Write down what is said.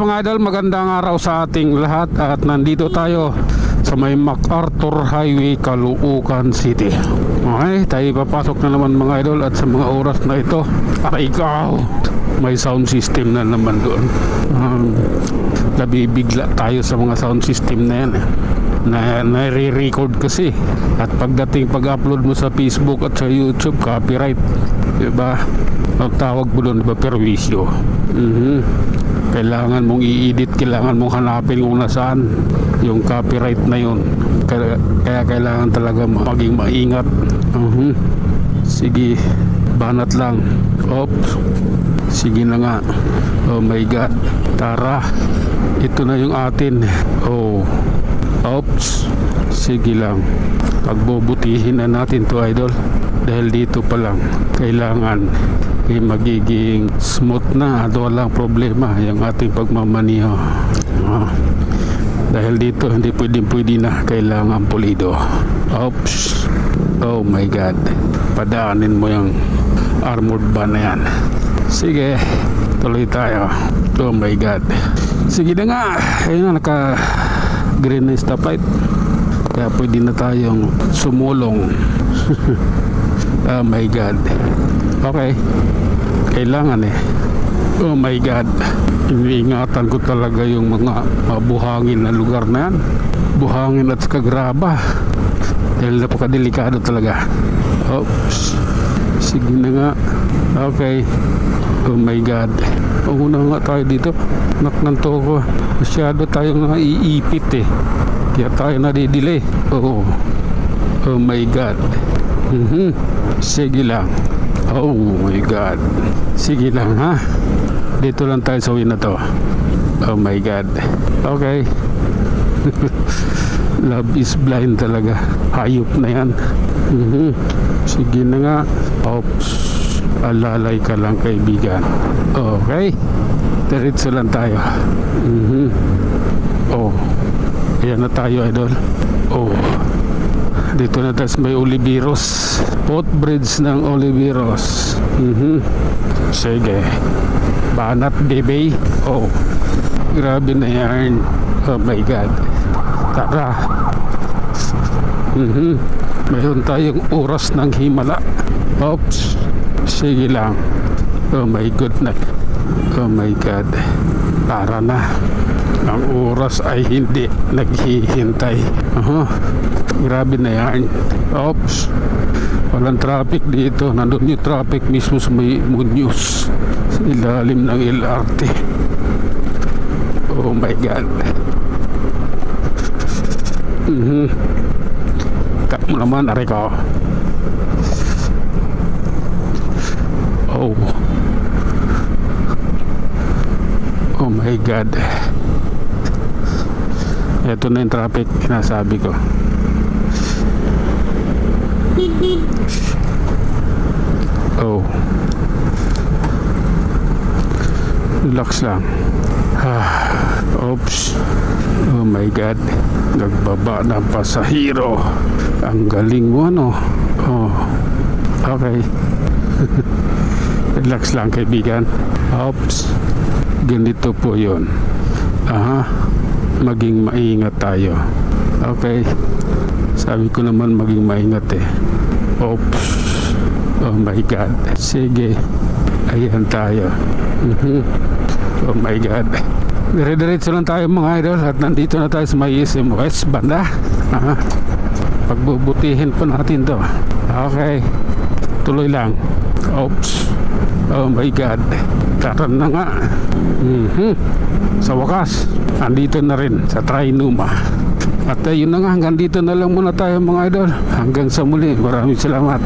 mga idol, magandang araw sa ating lahat at nandito tayo sa may MacArthur Highway, Caloocan City. Okay, tayo papasok na naman mga idol at sa mga oras na ito, ikaw, may sound system na naman doon. Nabibigla tayo sa mga sound system na yan na nare-record kasi at pagdating pag-upload mo sa Facebook at sa YouTube, copyright, diba? Ang tawag mo doon, diba, perwisyo. Kailangan mong i-edit, kailangan mong hanapin kung nasaan yung copyright na yun. Kaya kailangan talaga maging maingat. Sige, banat lang. Oops, sige na nga. Oh my God, tara, ito na yung atin. Oh, oops, sige lang, pagbubutihin na natin to idol, dahil dito pa lang kailangan magiging smooth na at walang problema yung ating pagmamaniho. Dahil dito hindi pwede na, kailangan pulido. Oops, oh my God, padaanin mo yung armored van na yan. Sige, tuloy tayo. Oh my God, sige na nga. Ayun na, naka green na stoplight, kaya pwede na tayong sumulong. Oh my God, okay, kailangan oh my God, iniingatan ko talaga yung mga buhangin na lugar na yan, buhangin at kagraba, dahil napakadelikado talaga. Oops, sige na nga. Okay, oh my God, una nga tayo dito. Naknanto ko, masyado tayong naiipit kaya tayo nadidelay. Oh my God. Sige lang. Oh my God, sige lang ha, dito lang tayo sa way na to. Oh my God, okay. Love is blind talaga, hayop na yan. Sige na nga. Oops, alalay ka lang kaibigan. Okay, diretso lang tayo. Oh, ayan na tayo idol. Oh, dito na tayo sa may Oliveros, footbridge ng Oliveros. Sige, banat baby. Oh, grabe na yan. Oh my God, tara. Mayroon tayong oras ng himala. Oops, sige lang. Oh my goodness, oh my God, tara na. Ang oras ay hindi naghihintay. Grabe na yan. Oops, walang traffic dito. Nandun yung traffic mismo sa may Muñoz, sa ilalim ng LRT. Oh my God. Cut mo naman, aray ko. Oh my God, ito na yung traffic sinasabi ko. Oh, relax lang. Oops, oh my God, nagbaba ng pasahero. Ang galing mo Oh, okay. Relax lang kaibigan. Oops, ganito po yun. Maging maingat tayo. Okay, sabi ko naman maging maingat Oops, oh my God, sige, ayan tayo. Oh my God, dire-diretso lang tayo mga idol at nandito na tayo sa may SM West banda. Pagbubutihin po natin to. Okay, tuloy lang. Oops, oh my God, karan na nga. Sa wakas, andito na rin sa Trinuma. At yun na nga, hanggang dito na lang muna tayo mga idol. Hanggang sa muli, maraming salamat.